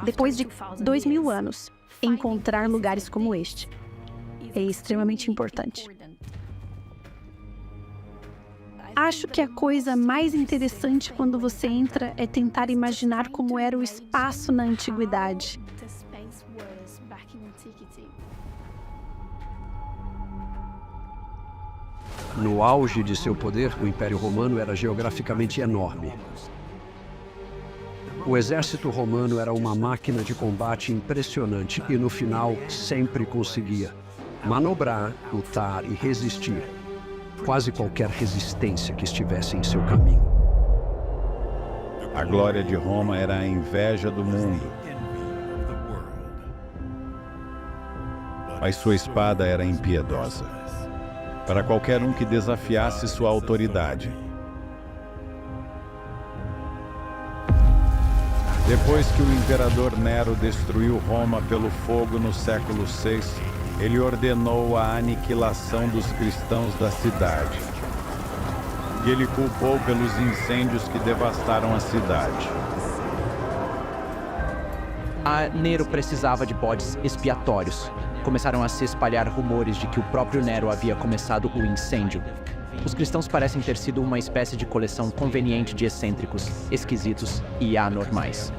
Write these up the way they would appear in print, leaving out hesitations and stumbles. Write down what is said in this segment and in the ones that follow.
depois de 2000 anos, encontrar lugares como este. É extremamente importante. Acho que a coisa mais interessante quando você entra é tentar imaginar como era o espaço na antiguidade. No auge de seu poder, o Império Romano era geograficamente enorme. O exército romano era uma máquina de combate impressionante e, no final, sempre conseguia manobrar, lutar e resistir quase qualquer resistência que estivesse em seu caminho. A glória de Roma era a inveja do mundo. Mas sua espada era impiedosa para qualquer um que desafiasse sua autoridade. Depois que o imperador Nero destruiu Roma pelo fogo no século VI, ele ordenou a aniquilação dos cristãos da cidade. E ele culpou pelos incêndios que devastaram a cidade. Nero precisava de bodes expiatórios. Começaram a se espalhar rumores de que o próprio Nero havia começado o incêndio. Os cristãos parecem ter sido uma espécie de coleção conveniente de excêntricos, esquisitos e anormais.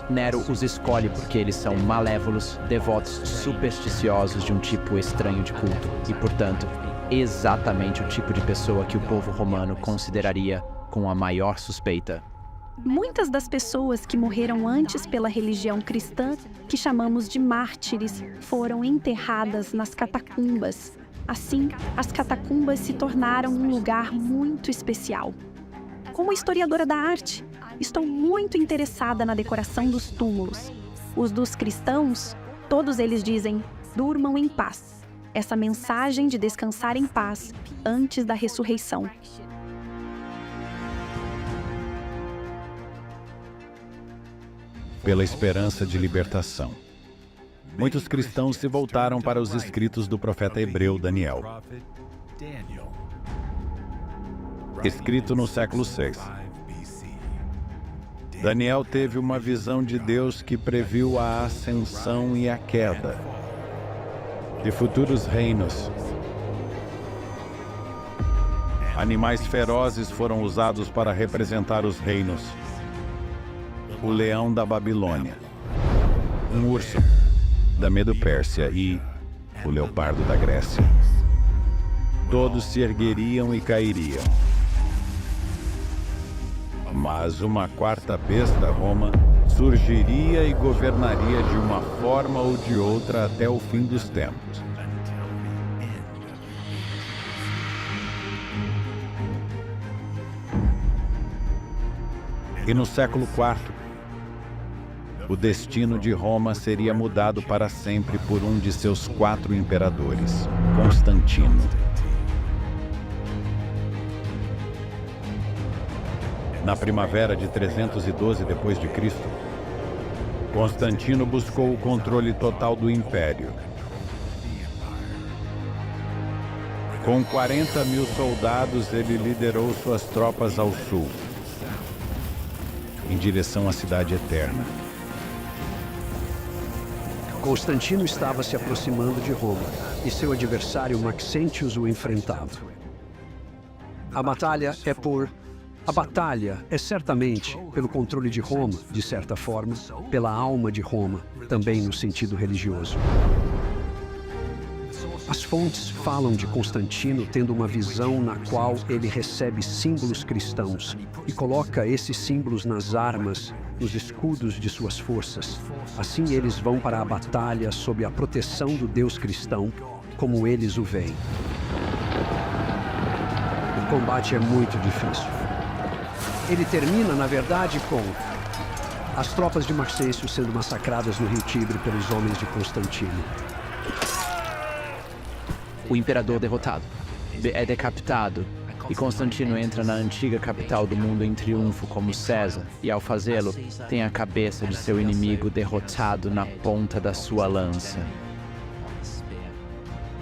Nero os escolhe porque eles são malévolos, devotos supersticiosos de um tipo estranho de culto e, portanto, exatamente o tipo de pessoa que o povo romano consideraria com a maior suspeita. Muitas das pessoas que morreram antes pela religião cristã, que chamamos de mártires, foram enterradas nas catacumbas. Assim, as catacumbas se tornaram um lugar muito especial. Como historiadora da arte, estou muito interessada na decoração dos túmulos. Os dos cristãos, todos eles dizem, durmam em paz. Essa mensagem de descansar em paz antes da ressurreição. Pela esperança de libertação. Muitos cristãos se voltaram para os escritos do profeta hebreu Daniel, escrito no século VI. Daniel teve uma visão de Deus que previu a ascensão e a queda de futuros reinos. Animais ferozes foram usados para representar os reinos. O leão da Babilônia, um urso da Medo-Pérsia e o leopardo da Grécia. Todos se ergueriam e cairiam. Mas uma quarta besta, Roma, surgiria e governaria de uma forma ou de outra até o fim dos tempos. E no século IV, o destino de Roma seria mudado para sempre por um de seus 4 imperadores, Constantino. Na primavera de 312 d.C., Constantino buscou o controle total do império. Com 40.000 soldados, ele liderou suas tropas ao sul, em direção à Cidade Eterna. Constantino estava se aproximando de Roma e seu adversário Maxentius o enfrentava. A batalha é certamente pelo controle de Roma, de certa forma, pela alma de Roma, também no sentido religioso. As fontes falam de Constantino tendo uma visão na qual ele recebe símbolos cristãos e coloca esses símbolos nas armas, nos escudos de suas forças. Assim eles vão para a batalha sob a proteção do Deus cristão, como eles o veem. O combate é muito difícil. Ele termina, na verdade, com as tropas de Maxêncio sendo massacradas no Rio Tibre pelos homens de Constantino. O imperador derrotado é decapitado e Constantino entra na antiga capital do mundo em triunfo como César e, ao fazê-lo, tem a cabeça de seu inimigo derrotado na ponta da sua lança.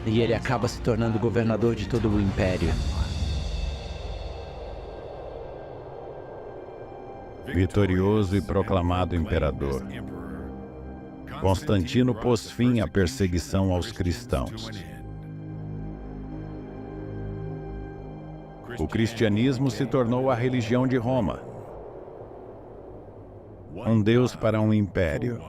E ele acaba se tornando governador de todo o império. Vitorioso e proclamado imperador. Constantino pôs fim à perseguição aos cristãos. O cristianismo se tornou a religião de Roma. Um Deus para um império.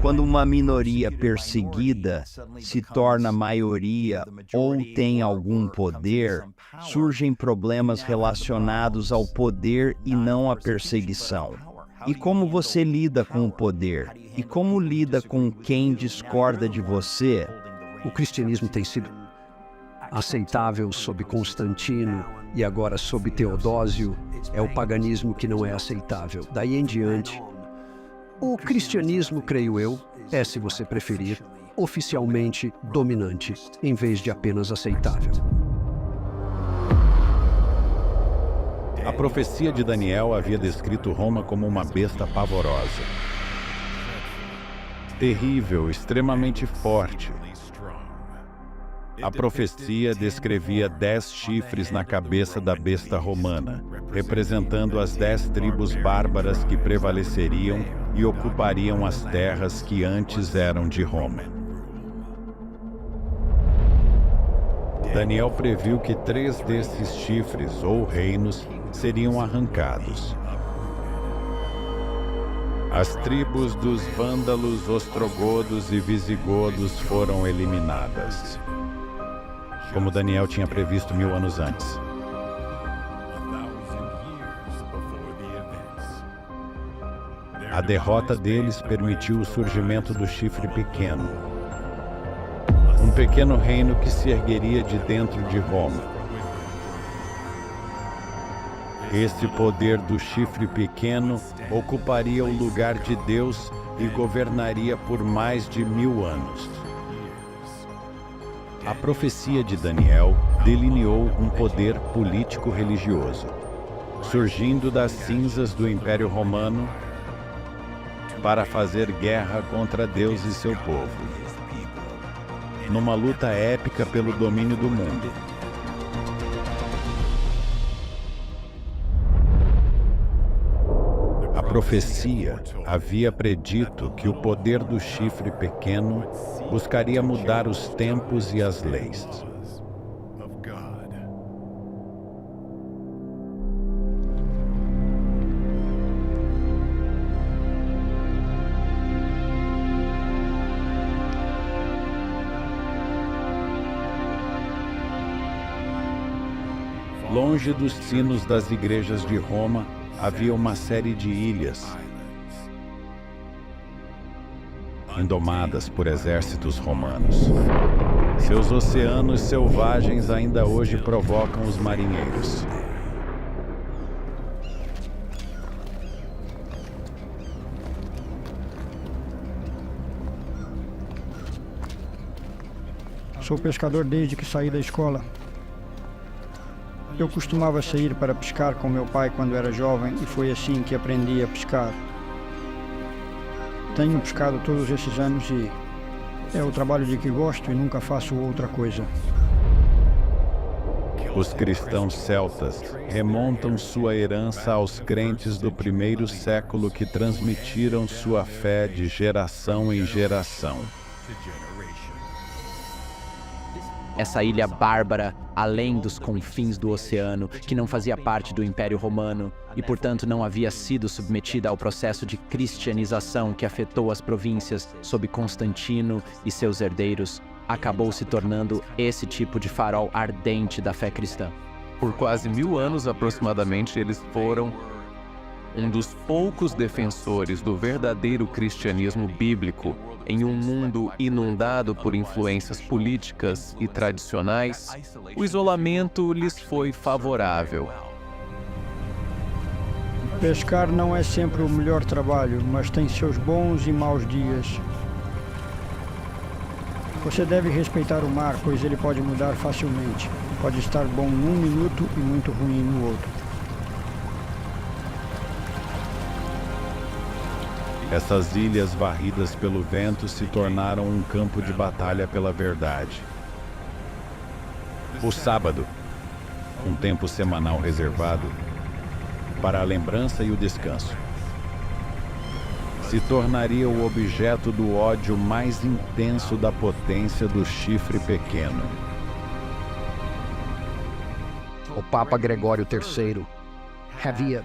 Quando uma minoria perseguida se torna maioria ou tem algum poder, surgem problemas relacionados ao poder e não à perseguição. E como você lida com o poder? E como lida com quem discorda de você? O cristianismo tem sido aceitável sob Constantino e agora sob Teodósio. É o paganismo que não é aceitável. Daí em diante, o cristianismo, creio eu, é, se você preferir, oficialmente dominante, em vez de apenas aceitável. A profecia de Daniel havia descrito Roma como uma besta pavorosa. Terrível, extremamente forte. A profecia descrevia 10 chifres na cabeça da besta romana, representando as 10 tribos bárbaras que prevaleceriam e ocupariam as terras que antes eram de Roma. Daniel previu que 3 desses chifres, ou reinos, seriam arrancados. As tribos dos vândalos, ostrogodos e visigodos foram eliminadas, como Daniel tinha previsto 1000 anos antes. A derrota deles permitiu o surgimento do chifre pequeno, um pequeno reino que se ergueria de dentro de Roma. Este poder do chifre pequeno ocuparia o lugar de Deus e governaria por mais de 1000 anos. A profecia de Daniel delineou um poder político-religioso, surgindo das cinzas do Império Romano para fazer guerra contra Deus e seu povo, numa luta épica pelo domínio do mundo. A profecia havia predito que o poder do chifre pequeno buscaria mudar os tempos e as leis. Longe dos sinos das igrejas de Roma, havia uma série de ilhas, indomadas por exércitos romanos. Seus oceanos selvagens ainda hoje provocam os marinheiros. Sou pescador desde que saí da escola. Eu costumava sair para pescar com meu pai quando era jovem e foi assim que aprendi a pescar. Tenho pescado todos esses anos e é o trabalho de que gosto e nunca faço outra coisa. Os cristãos celtas remontam sua herança aos crentes do primeiro século que transmitiram sua fé de geração em geração. Essa ilha bárbara, além dos confins do oceano, que não fazia parte do Império Romano e, portanto, não havia sido submetida ao processo de cristianização que afetou as províncias sob Constantino e seus herdeiros, acabou se tornando esse tipo de farol ardente da fé cristã. Por quase 1000 anos aproximadamente, eles foram um dos poucos defensores do verdadeiro cristianismo bíblico em um mundo inundado por influências políticas e tradicionais. O isolamento lhes foi favorável. Pescar não é sempre o melhor trabalho, mas tem seus bons e maus dias. Você deve respeitar o mar, pois ele pode mudar facilmente. Pode estar bom num minuto e muito ruim no outro. Essas ilhas varridas pelo vento se tornaram um campo de batalha pela verdade. O sábado, um tempo semanal reservado para a lembrança e o descanso. se tornaria o objeto do ódio mais intenso da potência do chifre pequeno. O Papa Gregório III havia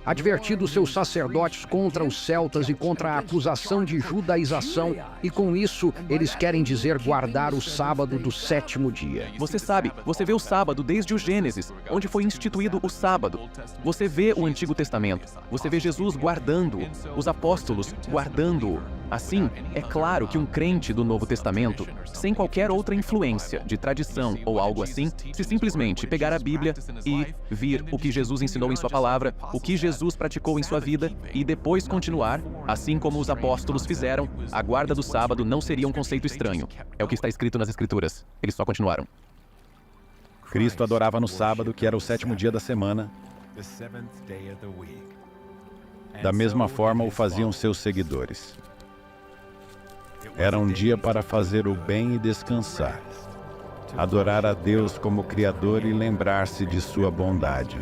advertido seus sacerdotes contra os celtas e contra a acusação de judaização, e com isso eles querem dizer guardar o sábado do sétimo dia. Você sabe, você vê o sábado desde o Gênesis, onde foi instituído o sábado. Você vê o Antigo Testamento, você vê Jesus guardando-o, os apóstolos guardando-o. Assim, é claro que um crente do Novo Testamento, sem qualquer outra influência de tradição ou algo assim, se simplesmente pegar a Bíblia e vir o que Jesus ensinou em sua palavra, o que Jesus praticou em sua vida e depois continuar, assim como os apóstolos fizeram, a guarda do sábado não seria um conceito estranho. É o que está escrito nas Escrituras. Eles só continuaram. Cristo adorava no sábado, que era o sétimo dia da semana. Da mesma forma o faziam seus seguidores. Era um dia para fazer o bem e descansar, adorar a Deus como Criador e lembrar-se de sua bondade.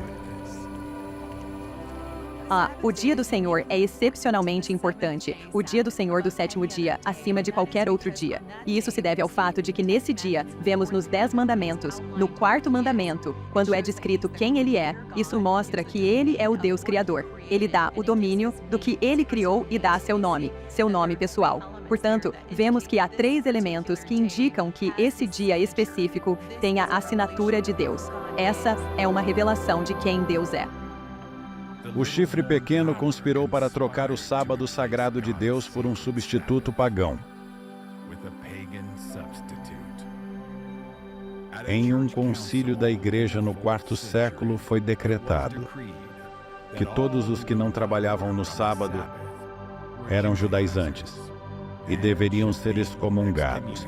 O dia do Senhor é excepcionalmente importante. O dia do Senhor do sétimo dia, acima de qualquer outro dia. E isso se deve ao fato de que nesse dia, vemos nos 10 mandamentos, no 4º mandamento, quando é descrito quem Ele é, isso mostra que Ele é o Deus Criador. Ele dá o domínio do que Ele criou e dá seu nome pessoal. Portanto, vemos que há 3 elementos que indicam que esse dia específico tem a assinatura de Deus. Essa é uma revelação de quem Deus é. O chifre pequeno conspirou para trocar o sábado sagrado de Deus por um substituto pagão. Em um concílio da Igreja no 4º século foi decretado que todos os que não trabalhavam no sábado eram judaizantes e deveriam ser excomungados.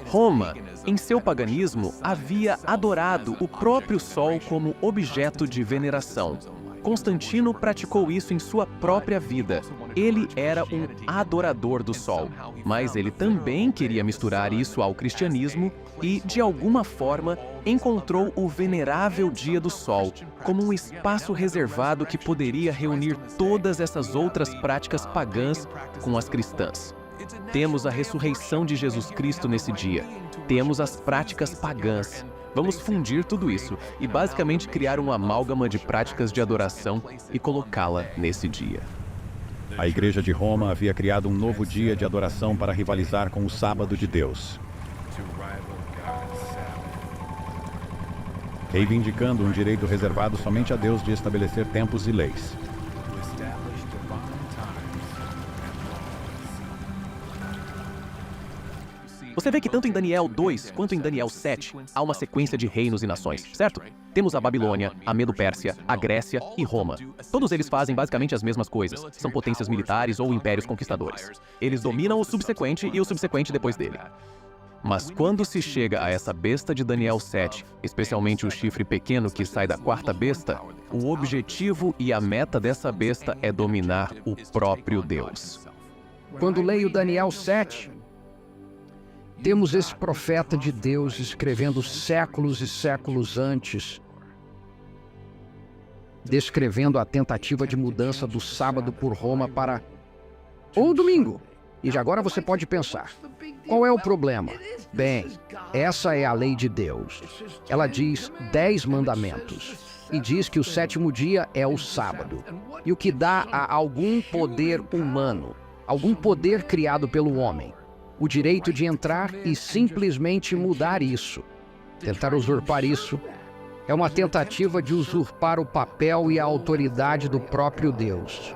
Roma, em seu paganismo, havia adorado o próprio sol como objeto de veneração. Constantino praticou isso em sua própria vida. Ele era um adorador do sol, mas ele também queria misturar isso ao cristianismo e, de alguma forma, encontrou o venerável dia do sol como um espaço reservado que poderia reunir todas essas outras práticas pagãs com as cristãs. Temos a ressurreição de Jesus Cristo nesse dia. Temos as práticas pagãs. Vamos fundir tudo isso e basicamente criar uma amálgama de práticas de adoração e colocá-la nesse dia. A Igreja de Roma havia criado um novo dia de adoração para rivalizar com o sábado de Deus, reivindicando um direito reservado somente a Deus de estabelecer tempos e leis. Você vê que tanto em Daniel 2 quanto em Daniel 7 há uma sequência de reinos e nações, certo? Temos a Babilônia, a Medo-Pérsia, a Grécia e Roma. Todos eles fazem basicamente as mesmas coisas. São potências militares ou impérios conquistadores. Eles dominam o subsequente e o subsequente depois dele. Mas quando se chega a essa besta de Daniel 7, especialmente o chifre pequeno que sai da 4ª besta, o objetivo e a meta dessa besta é dominar o próprio Deus. Quando leio Daniel 7, temos esse profeta de Deus escrevendo séculos e séculos antes, descrevendo a tentativa de mudança do sábado por Roma para o domingo. E agora você pode pensar, qual é o problema? Bem, essa é a lei de Deus. Ela diz 10 mandamentos e diz que o sétimo dia é o sábado. E o que dá a algum poder humano, algum poder criado pelo homem, o direito de entrar e simplesmente mudar isso. Tentar usurpar isso é uma tentativa de usurpar o papel e a autoridade do próprio Deus.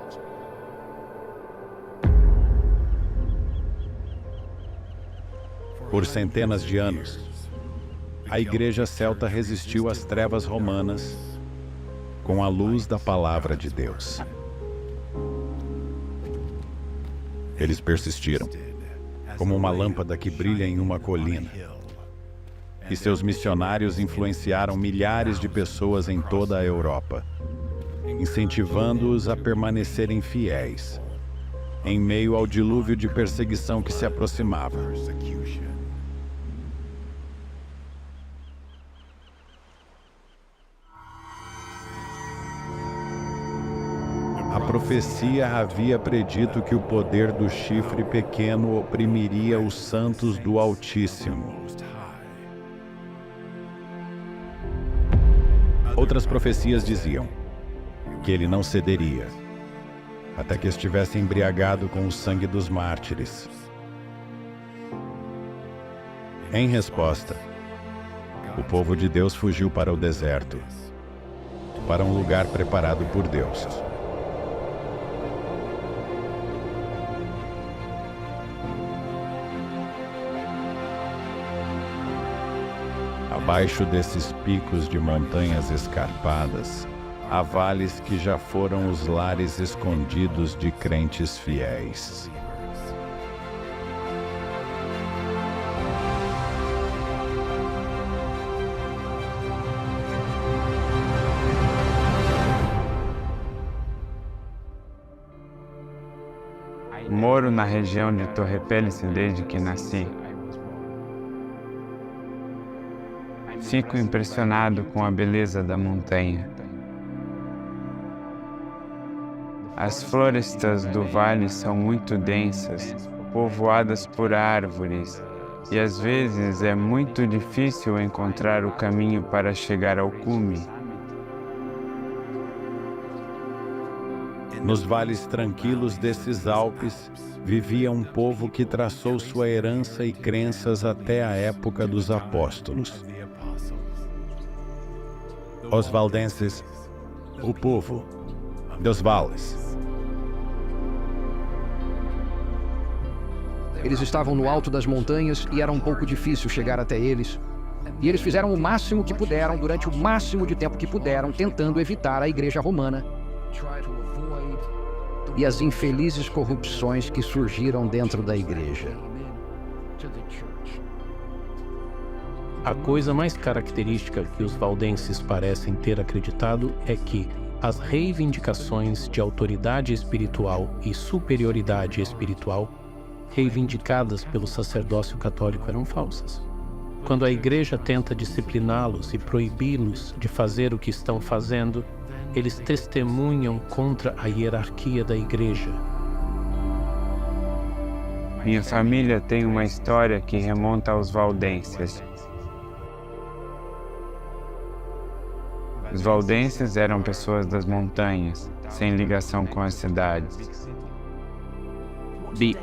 Por centenas de anos, a Igreja celta resistiu às trevas romanas com a luz da palavra de Deus. Eles persistiram, como uma lâmpada que brilha em uma colina. E seus missionários influenciaram milhares de pessoas em toda a Europa, incentivando-os a permanecerem fiéis, em meio ao dilúvio de perseguição que se aproximava. profecia havia predito que o poder do chifre pequeno oprimiria os santos do Altíssimo. Outras profecias diziam que ele não cederia, até que estivesse embriagado com o sangue dos mártires. Em resposta, o povo de Deus fugiu para o deserto, para um lugar preparado por Deus. Abaixo desses picos de montanhas escarpadas, há vales que já foram os lares escondidos de crentes fiéis. Moro na região de Torre Pélice desde que nasci. Fico impressionado com a beleza da montanha. As florestas do vale são muito densas, povoadas por árvores, e às vezes é muito difícil encontrar o caminho para chegar ao cume. Nos vales tranquilos desses Alpes, vivia um povo que traçou sua herança e crenças até a época dos apóstolos. Os valdenses, o povo dos vales. Eles estavam no alto das montanhas e era um pouco difícil chegar até eles. E eles fizeram o máximo que puderam durante o máximo de tempo que puderam, tentando evitar a Igreja Romana e as infelizes corrupções que surgiram dentro da igreja. A coisa mais característica que os valdenses parecem ter acreditado é que as reivindicações de autoridade espiritual e superioridade espiritual reivindicadas pelo sacerdócio católico eram falsas. Quando a igreja tenta discipliná-los e proibi-los de fazer o que estão fazendo, eles testemunham contra a hierarquia da igreja. Minha família tem uma história que remonta aos valdenses. Os valdenses eram pessoas das montanhas, sem ligação com as cidades.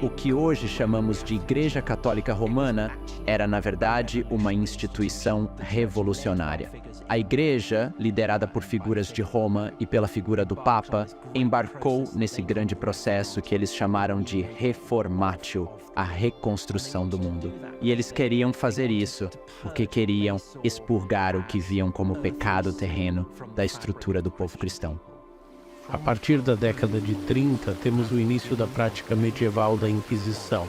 O que hoje chamamos de Igreja Católica Romana era, na verdade, uma instituição revolucionária. A Igreja, liderada por figuras de Roma e pela figura do Papa, embarcou nesse grande processo que eles chamaram de Reformatio, a reconstrução do mundo. E eles queriam fazer isso, porque queriam expurgar o que viam como pecado terreno da estrutura do povo cristão. A partir da década de 30, temos o início da prática medieval da Inquisição.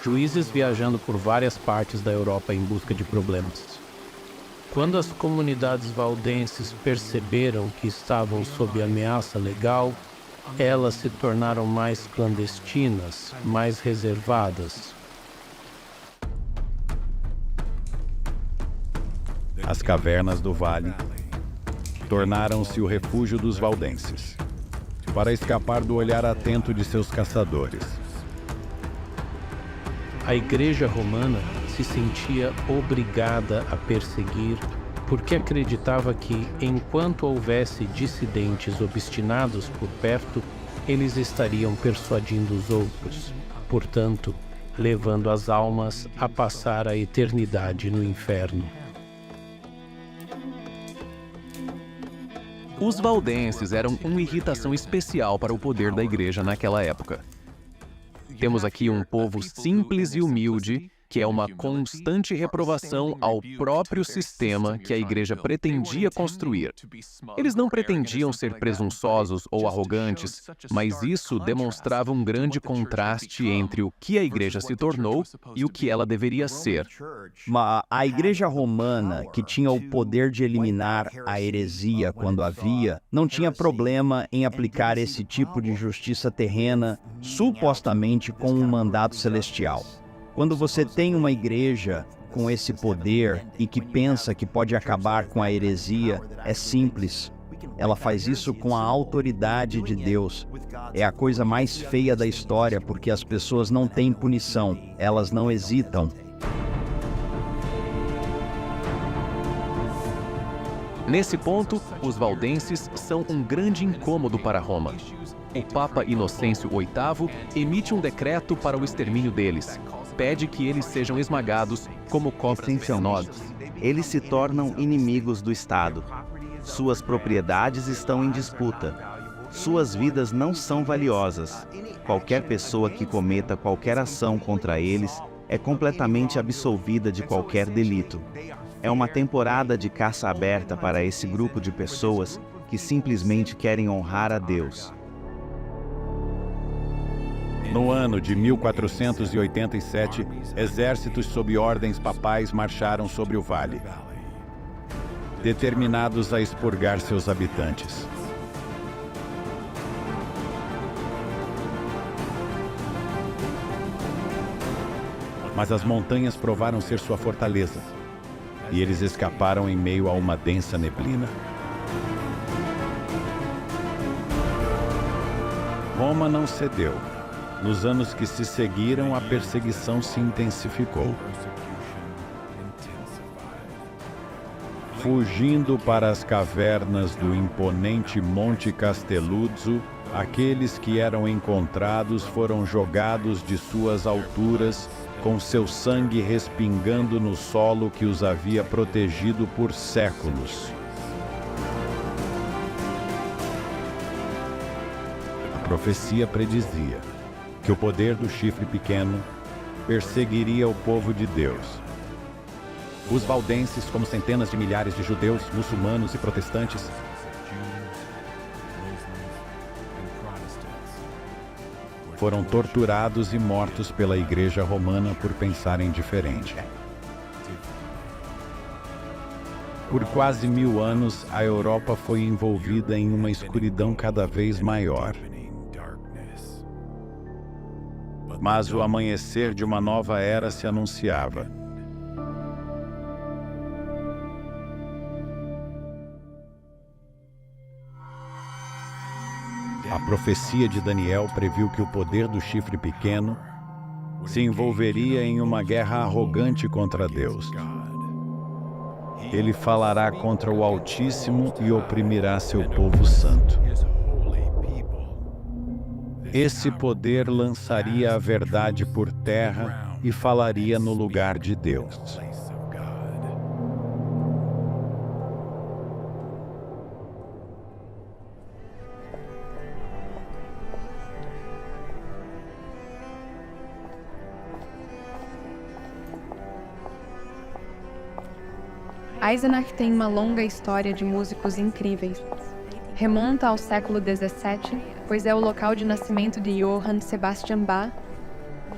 Juízes viajando por várias partes da Europa em busca de problemas. Quando as comunidades valdenses perceberam que estavam sob ameaça legal, elas se tornaram mais clandestinas, mais reservadas. As cavernas do vale tornaram-se o refúgio dos valdenses, para escapar do olhar atento de seus caçadores. A Igreja Romana se sentia obrigada a perseguir porque acreditava que, enquanto houvesse dissidentes obstinados por perto, eles estariam persuadindo os outros, portanto, levando as almas a passar a eternidade no inferno. Os valdenses eram uma irritação especial para o poder da igreja naquela época. Temos aqui um povo simples e humilde, que é uma constante reprovação ao próprio sistema que a igreja pretendia construir. Eles não pretendiam ser presunçosos ou arrogantes, mas isso demonstrava um grande contraste entre o que a igreja se tornou e o que ela deveria ser. A igreja romana, que tinha o poder de eliminar a heresia quando havia, não tinha problema em aplicar esse tipo de justiça terrena, supostamente com um mandato celestial. Quando você tem uma igreja com esse poder e que pensa que pode acabar com a heresia, é simples. Ela faz isso com a autoridade de Deus. É a coisa mais feia da história, porque as pessoas não têm punição, elas não hesitam. Nesse ponto, os valdenses são um grande incômodo para Roma. O Papa Inocêncio VIII emite um decreto para o extermínio deles. Pede que eles sejam esmagados como cobras venenosas. Eles se tornam inimigos do Estado. Suas propriedades estão em disputa. Suas vidas não são valiosas. Qualquer pessoa que cometa qualquer ação contra eles é completamente absolvida de qualquer delito. É uma temporada de caça aberta para esse grupo de pessoas que simplesmente querem honrar a Deus. No ano de 1487, exércitos sob ordens papais marcharam sobre o vale, determinados a expurgar seus habitantes. Mas as montanhas provaram ser sua fortaleza, e eles escaparam em meio a uma densa neblina. Roma não cedeu. Nos anos que se seguiram, a perseguição se intensificou. Fugindo para as cavernas do imponente Monte Castelluzzo, aqueles que eram encontrados foram jogados de suas alturas, com seu sangue respingando no solo que os havia protegido por séculos. A profecia predizia que o poder do chifre pequeno perseguiria o povo de Deus. Os valdenses, como centenas de milhares de judeus, muçulmanos e protestantes, foram torturados e mortos pela Igreja Romana por pensarem diferente. Por quase 1000 anos, a Europa foi envolvida em uma escuridão cada vez maior. Mas o amanhecer de uma nova era se anunciava. A profecia de Daniel previu que o poder do chifre pequeno se envolveria em uma guerra arrogante contra Deus. Ele falará contra o Altíssimo e oprimirá seu povo santo. Esse poder lançaria a verdade por terra e falaria no lugar de Deus. Eisenach tem uma longa história de músicos incríveis. Remonta ao século XVII, pois é o local de nascimento de Johann Sebastian Bach.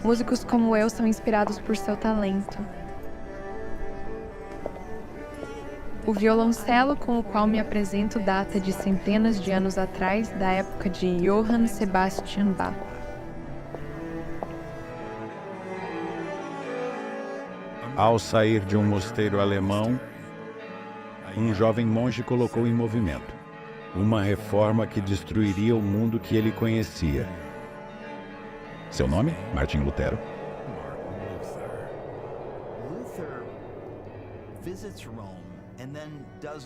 Músicos como eu são inspirados por seu talento. O violoncelo com o qual me apresento data de centenas de anos atrás, da época de Johann Sebastian Bach. Ao sair de um mosteiro alemão, um jovem monge colocou em movimento uma reforma que destruiria o mundo que ele conhecia. Seu nome? Martim Lutero.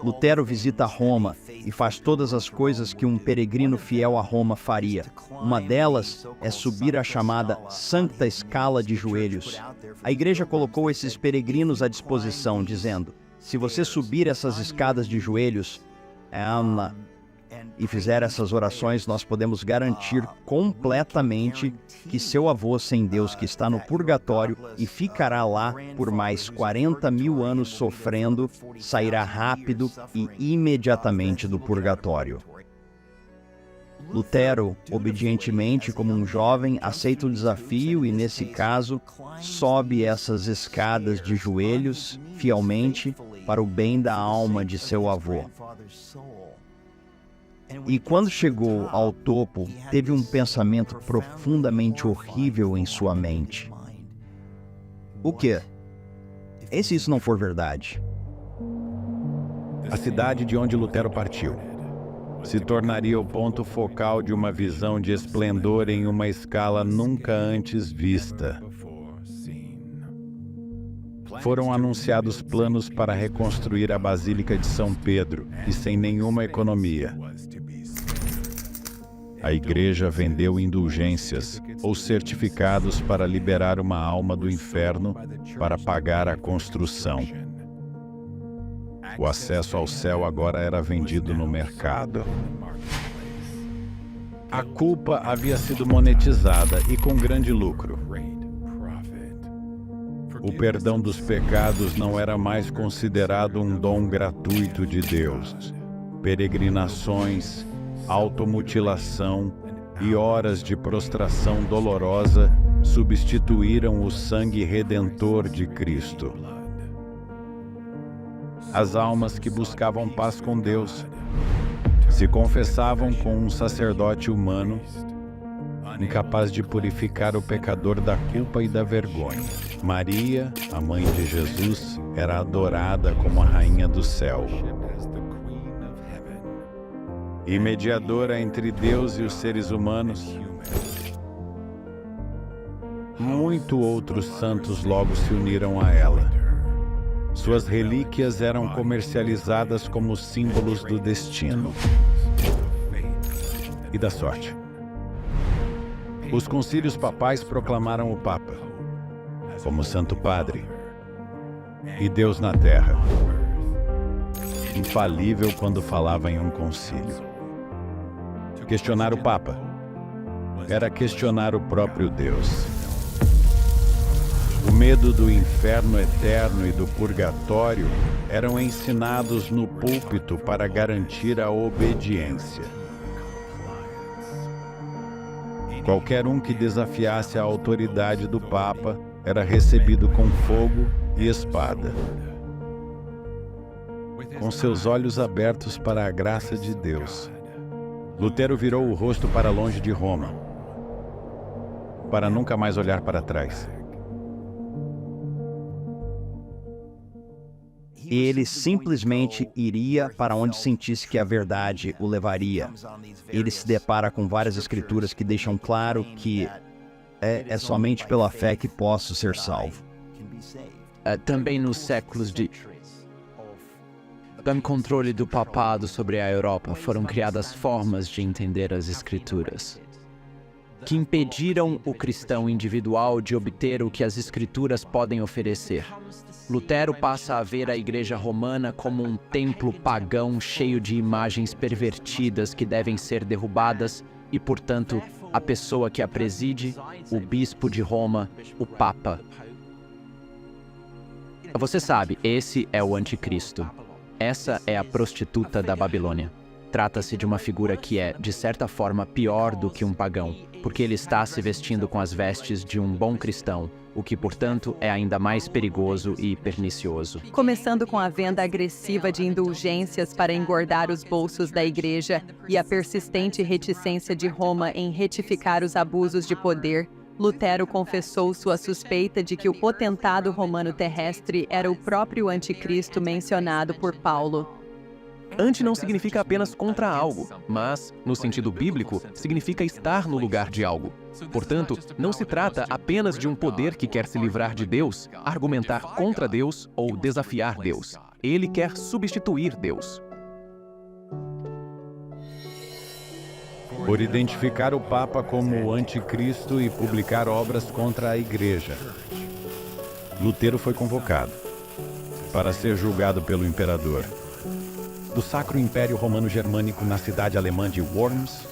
Lutero visita Roma e faz todas as coisas que um peregrino fiel a Roma faria. Uma delas é subir a chamada Sancta Scala de joelhos. A igreja colocou esses peregrinos à disposição, dizendo: se você subir essas escadas de joelhos e fizer essas orações, nós podemos garantir completamente que seu avô sem Deus, que está no purgatório e ficará lá por mais 40.000 anos sofrendo, sairá rápido e imediatamente do purgatório. Lutero, obedientemente, como um jovem, aceita o desafio e, nesse caso, sobe essas escadas de joelhos, fielmente, para o bem da alma de seu avô. E quando chegou ao topo, teve um pensamento profundamente horrível em sua mente. O quê? E se isso não for verdade? A cidade de onde Lutero partiu se tornaria o ponto focal de uma visão de esplendor em uma escala nunca antes vista. Foram anunciados planos para reconstruir a Basílica de São Pedro, e sem nenhuma economia. A igreja vendeu indulgências ou certificados para liberar uma alma do inferno para pagar a construção. O acesso ao céu agora era vendido no mercado. A culpa havia sido monetizada e com grande lucro. O perdão dos pecados não era mais considerado um dom gratuito de Deus. Peregrinações, automutilação e horas de prostração dolorosa substituíram o sangue redentor de Cristo. As almas que buscavam paz com Deus se confessavam com um sacerdote humano, incapaz de purificar o pecador da culpa e da vergonha. Maria, a mãe de Jesus, era adorada como a rainha do céu e mediadora entre Deus e os seres humanos. Muitos outros santos logo se uniram a ela. Suas relíquias eram comercializadas como símbolos do destino e da sorte. Os concílios papais proclamaram o Papa como Santo Padre e Deus na Terra, infalível quando falava em um concílio. Questionar o Papa era questionar o próprio Deus. O medo do inferno eterno e do purgatório eram ensinados no púlpito para garantir a obediência. Qualquer um que desafiasse a autoridade do Papa era recebido com fogo e espada. Com seus olhos abertos para a graça de Deus, Lutero virou o rosto para longe de Roma, para nunca mais olhar para trás. Ele simplesmente iria para onde sentisse que a verdade o levaria. Ele se depara com várias escrituras que deixam claro que é somente pela fé que posso ser salvo. Também nos séculos de controle do papado sobre a Europa, foram criadas formas de entender as escrituras que impediram o cristão individual de obter o que as escrituras podem oferecer. Lutero passa a ver a Igreja Romana como um templo pagão cheio de imagens pervertidas que devem ser derrubadas e, portanto, a pessoa que a preside, o bispo de Roma, o Papa. Você sabe, esse é o anticristo. Essa é a prostituta da Babilônia. Trata-se de uma figura que é, de certa forma, pior do que um pagão, porque ele está se vestindo com as vestes de um bom cristão, o que, portanto, é ainda mais perigoso e pernicioso. Começando com a venda agressiva de indulgências para engordar os bolsos da igreja e a persistente reticência de Roma em retificar os abusos de poder, Lutero confessou sua suspeita de que o potentado romano terrestre era o próprio anticristo mencionado por Paulo. Anti não significa apenas contra algo, mas, no sentido bíblico, significa estar no lugar de algo. Portanto, não se trata apenas de um poder que quer se livrar de Deus, argumentar contra Deus ou desafiar Deus. Ele quer substituir Deus. Por identificar o Papa como o anticristo e publicar obras contra a Igreja, Lutero foi convocado para ser julgado pelo imperador do Sacro Império Romano Germânico na cidade alemã de Worms.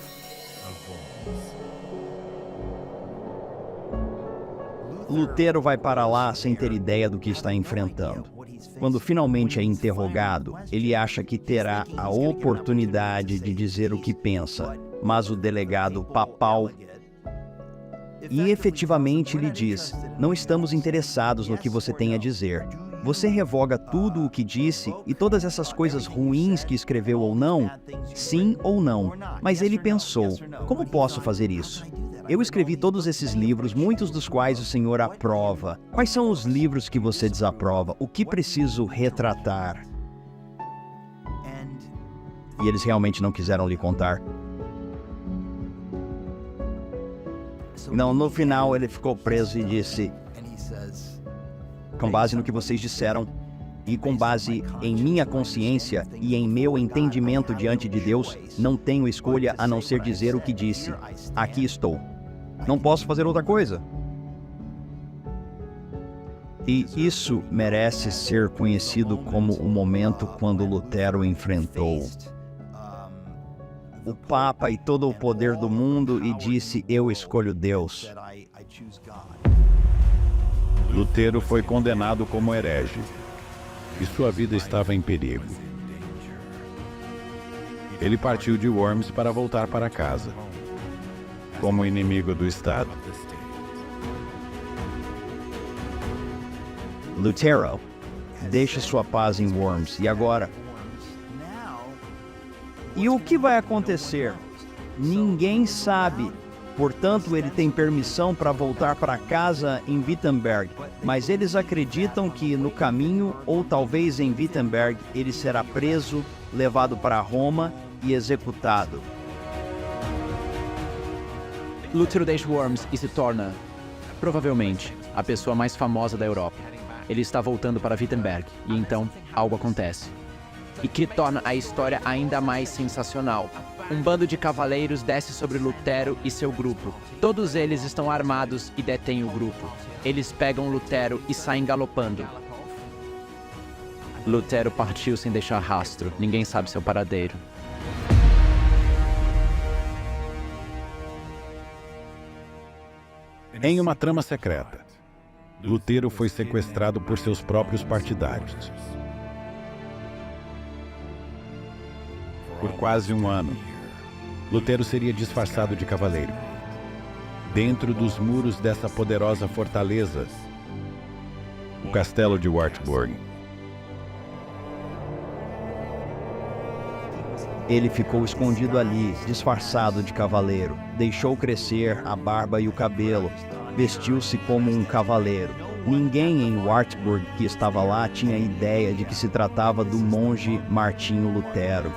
Lutero vai para lá sem ter ideia do que está enfrentando. Quando finalmente é interrogado, ele acha que terá a oportunidade de dizer o que pensa, mas o delegado papal efetivamente lhe diz: não estamos interessados no que você tem a dizer. Você revoga tudo o que disse e todas essas coisas ruins que escreveu ou não? Sim ou não? Mas ele pensou: como posso fazer isso? Eu escrevi todos esses livros, muitos dos quais o Senhor aprova. Quais são os livros que você desaprova? O que preciso retratar? e eles realmente não quiseram lhe contar. Não, no final ele ficou preso e disse: com base no que vocês disseram, e com base em minha consciência e em meu entendimento diante de Deus, não tenho escolha a não ser dizer o que disse. Aqui estou. Não posso fazer outra coisa. E isso merece ser conhecido como o momento quando Lutero enfrentou o Papa e todo o poder do mundo e disse: eu escolho Deus. Lutero foi condenado como herege e sua vida estava em perigo. Ele partiu de Worms para voltar para casa, como inimigo do Estado. Lutero deixa sua paz em Worms. E agora? E o que vai acontecer? Ninguém sabe. Portanto, ele tem permissão para voltar para casa em Wittenberg. Mas eles acreditam que no caminho, ou talvez em Wittenberg, ele será preso, levado para Roma e executado. Lutero deixa Worms e se torna, provavelmente, a pessoa mais famosa da Europa. Ele está voltando para Wittenberg, e então algo acontece. E que torna a história ainda mais sensacional. Um bando de cavaleiros desce sobre Lutero e seu grupo. Todos eles estão armados e detêm o grupo. Eles pegam Lutero e saem galopando. Lutero partiu sem deixar rastro. Ninguém sabe seu paradeiro. Em uma trama secreta, Lutero foi sequestrado por seus próprios partidários. Por quase um ano, Lutero seria disfarçado de cavaleiro. Dentro dos muros dessa poderosa fortaleza, o castelo de Wartburg. Ele ficou escondido ali, disfarçado de cavaleiro. Deixou crescer a barba e o cabelo. Vestiu-se como um cavaleiro. Ninguém em Wartburg que estava lá tinha ideia de que se tratava do monge Martinho Lutero.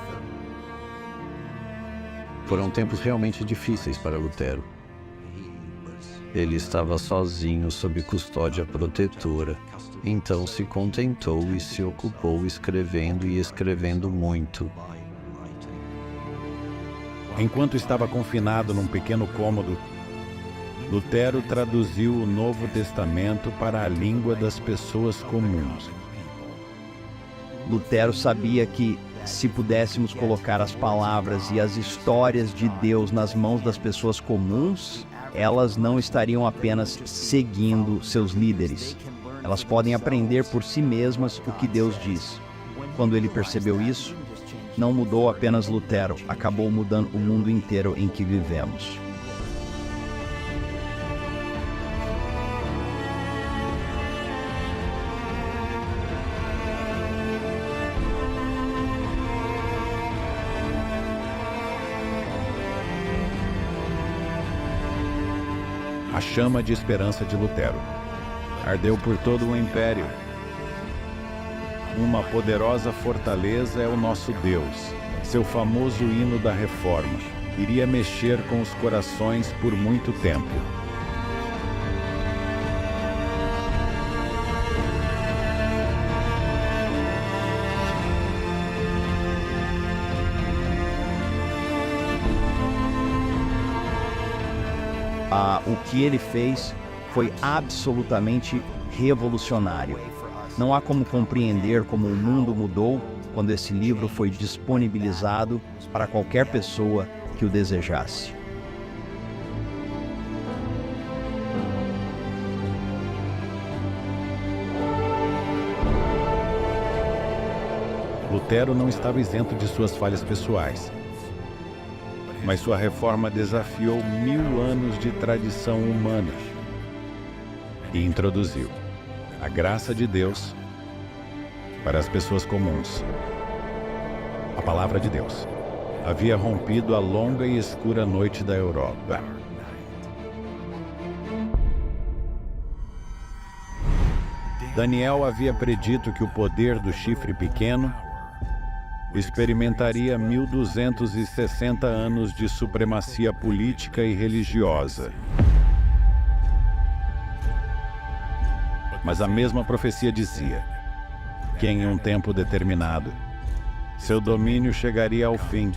Foram tempos realmente difíceis para Lutero. Ele estava sozinho sob custódia protetora. Então se contentou e se ocupou escrevendo e escrevendo muito. Enquanto estava confinado num pequeno cômodo, Lutero traduziu o Novo Testamento para a língua das pessoas comuns. Lutero sabia que, se pudéssemos colocar as palavras e as histórias de Deus nas mãos das pessoas comuns, elas não estariam apenas seguindo seus líderes. Elas podem aprender por si mesmas o que Deus diz. Quando ele percebeu isso, não mudou apenas Lutero, acabou mudando o mundo inteiro em que vivemos. A chama de esperança de Lutero ardeu por todo o império. Uma poderosa fortaleza é o nosso Deus. Seu famoso hino da Reforma iria mexer com os corações por muito tempo. O que ele fez foi absolutamente revolucionário. Não há como compreender como o mundo mudou quando esse livro foi disponibilizado para qualquer pessoa que o desejasse. Lutero não estava isento de suas falhas pessoais, mas sua reforma desafiou 1000 anos de tradição humana e introduziu a graça de Deus para as pessoas comuns. A palavra de Deus havia rompido a longa e escura noite da Europa. Daniel havia predito que o poder do chifre pequeno experimentaria 1260 anos de supremacia política e religiosa. Mas a mesma profecia dizia que em um tempo determinado, seu domínio chegaria ao fim.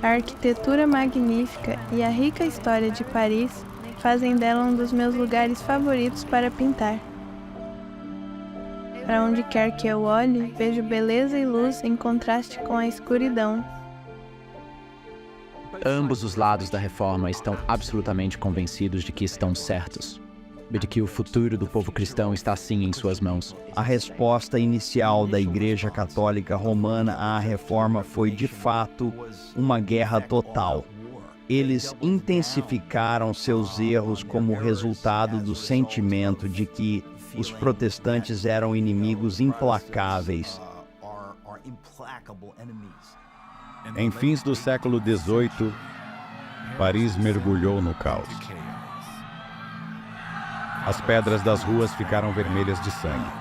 A arquitetura magnífica e a rica história de Paris fazem dela um dos meus lugares favoritos para pintar. Para onde quer que eu olhe, vejo beleza e luz em contraste com a escuridão. Ambos os lados da reforma estão absolutamente convencidos de que estão certos, e de que o futuro do povo cristão está sim em suas mãos. A resposta inicial da Igreja Católica Romana à reforma foi, de fato, uma guerra total. Eles intensificaram seus erros como resultado do sentimento de que os protestantes eram inimigos implacáveis. Em fins do século XVIII, Paris mergulhou no caos. As pedras das ruas ficaram vermelhas de sangue.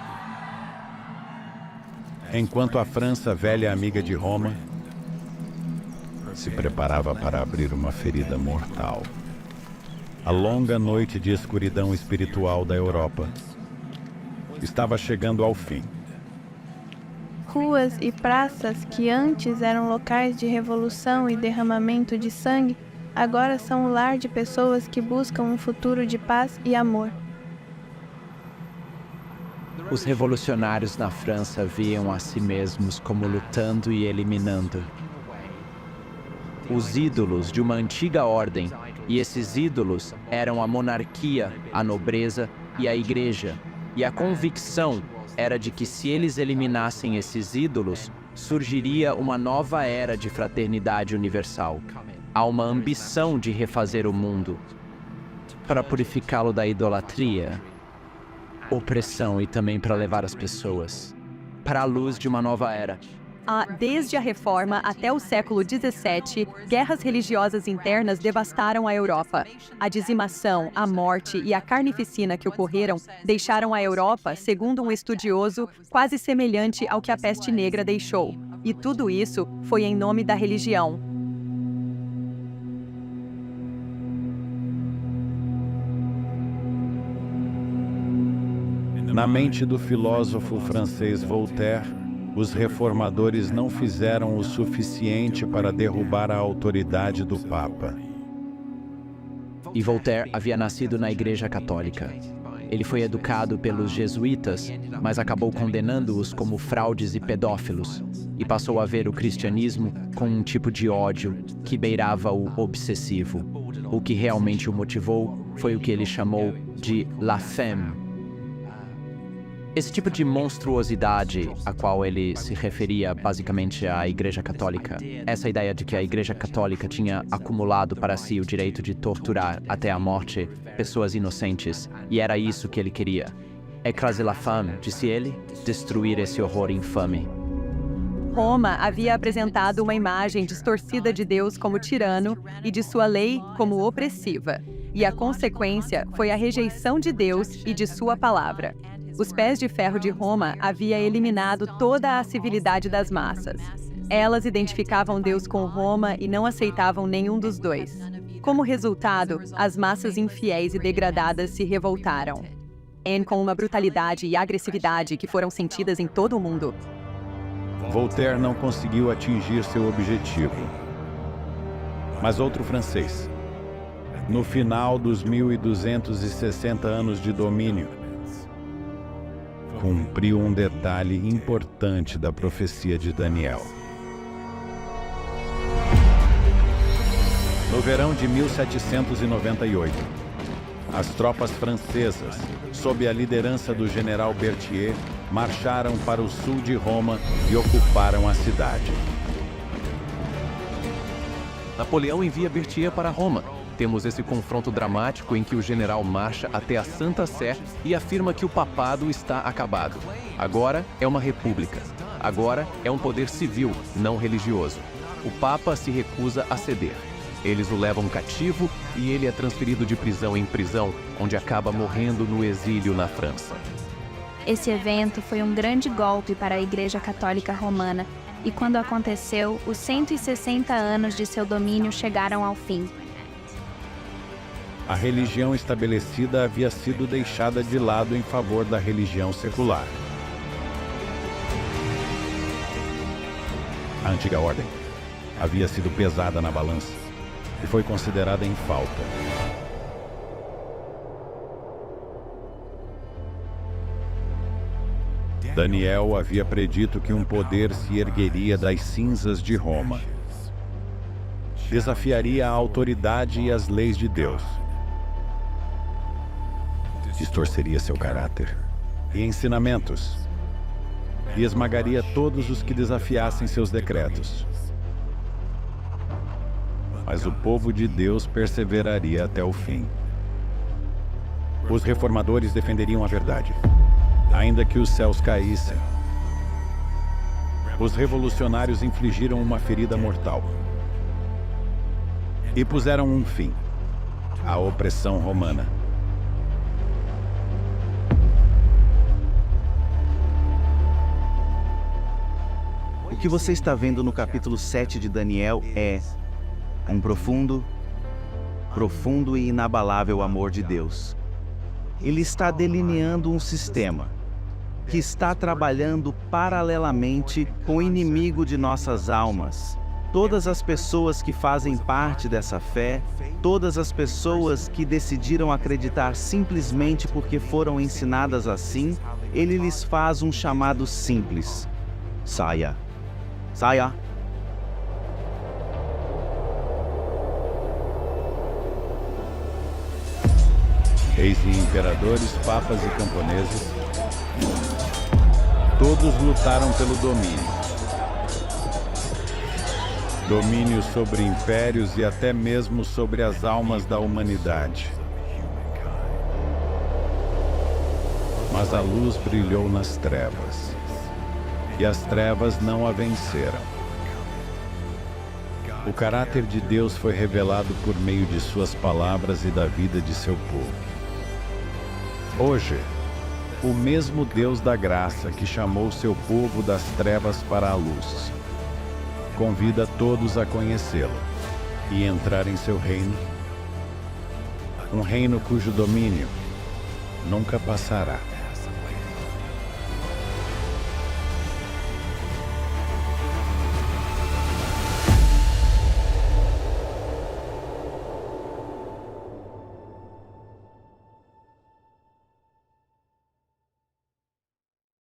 Enquanto a França, velha amiga de Roma, se preparava para abrir uma ferida mortal. A longa noite de escuridão espiritual da Europa estava chegando ao fim. Ruas e praças que antes eram locais de revolução e derramamento de sangue, agora são o lar de pessoas que buscam um futuro de paz e amor. Os revolucionários na França viam a si mesmos como lutando e eliminando os ídolos de uma antiga ordem, e esses ídolos eram a monarquia, a nobreza e a igreja. E a convicção era de que se eles eliminassem esses ídolos, surgiria uma nova era de fraternidade universal. Há uma ambição de refazer o mundo para purificá-lo da idolatria, opressão e também para levar as pessoas para a luz de uma nova era. Desde a Reforma até o século XVII, guerras religiosas internas devastaram a Europa. A dizimação, a morte e a carnificina que ocorreram deixaram a Europa, segundo um estudioso, quase semelhante ao que a peste negra deixou. E tudo isso foi em nome da religião. Na mente do filósofo francês Voltaire, os reformadores não fizeram o suficiente para derrubar a autoridade do Papa. E Voltaire havia nascido na Igreja Católica. Ele foi educado pelos jesuítas, mas acabou condenando-os como fraudes e pedófilos, e passou a ver o cristianismo com um tipo de ódio que beirava o obsessivo. O que realmente o motivou foi o que ele chamou de la femme. Esse tipo de monstruosidade a qual ele se referia basicamente à Igreja Católica, essa ideia de que a Igreja Católica tinha acumulado para si o direito de torturar até a morte pessoas inocentes, e era isso que ele queria. Écraser la femme, disse ele, destruir esse horror infame. Roma havia apresentado uma imagem distorcida de Deus como tirano e de sua lei como opressiva, e a consequência foi a rejeição de Deus e de sua palavra. Os pés de ferro de Roma havia eliminado toda a civilidade das massas. Elas identificavam Deus com Roma e não aceitavam nenhum dos dois. Como resultado, as massas infiéis e degradadas se revoltaram. Com uma brutalidade e agressividade que foram sentidas em todo o mundo. Voltaire não conseguiu atingir seu objetivo. Mas outro francês, no final dos 1260 anos de domínio, cumpriu um detalhe importante da profecia de Daniel. No verão de 1798, as tropas francesas, sob a liderança do general Berthier, marcharam para o sul de Roma e ocuparam a cidade. Napoleão envia Berthier para Roma. Temos esse confronto dramático em que o general marcha até a Santa Sé e afirma que o papado está acabado. Agora é uma república. Agora é um poder civil, não religioso. O Papa se recusa a ceder. Eles o levam cativo e ele é transferido de prisão em prisão, onde acaba morrendo no exílio na França. Esse evento foi um grande golpe para a Igreja Católica Romana, e quando aconteceu, os 160 anos de seu domínio chegaram ao fim. A religião estabelecida havia sido deixada de lado em favor da religião secular. A antiga ordem havia sido pesada na balança e foi considerada em falta. Daniel havia predito que um poder se ergueria das cinzas de Roma. Desafiaria a autoridade e as leis de Deus. Distorceria seu caráter e ensinamentos. E esmagaria todos os que desafiassem seus decretos. Mas o povo de Deus perseveraria até o fim. Os reformadores defenderiam a verdade, ainda que os céus caíssem. Os revolucionários infligiram uma ferida mortal e puseram um fim à opressão romana. O que você está vendo no capítulo 7 de Daniel é um profundo e inabalável amor de Deus. Ele está delineando um sistema que está trabalhando paralelamente com o inimigo de nossas almas. Todas as pessoas que fazem parte dessa fé, todas as pessoas que decidiram acreditar simplesmente porque foram ensinadas assim, ele lhes faz um chamado simples: saia. Saia. Reis e imperadores, papas e camponeses, todos lutaram pelo domínio. Domínio sobre impérios e até mesmo sobre as almas da humanidade. Mas a luz brilhou nas trevas, e as trevas não a venceram. O caráter de Deus foi revelado por meio de suas palavras e da vida de seu povo. Hoje, o mesmo Deus da graça que chamou seu povo das trevas para a luz, convida todos a conhecê-lo e entrar em seu reino, um reino cujo domínio nunca passará.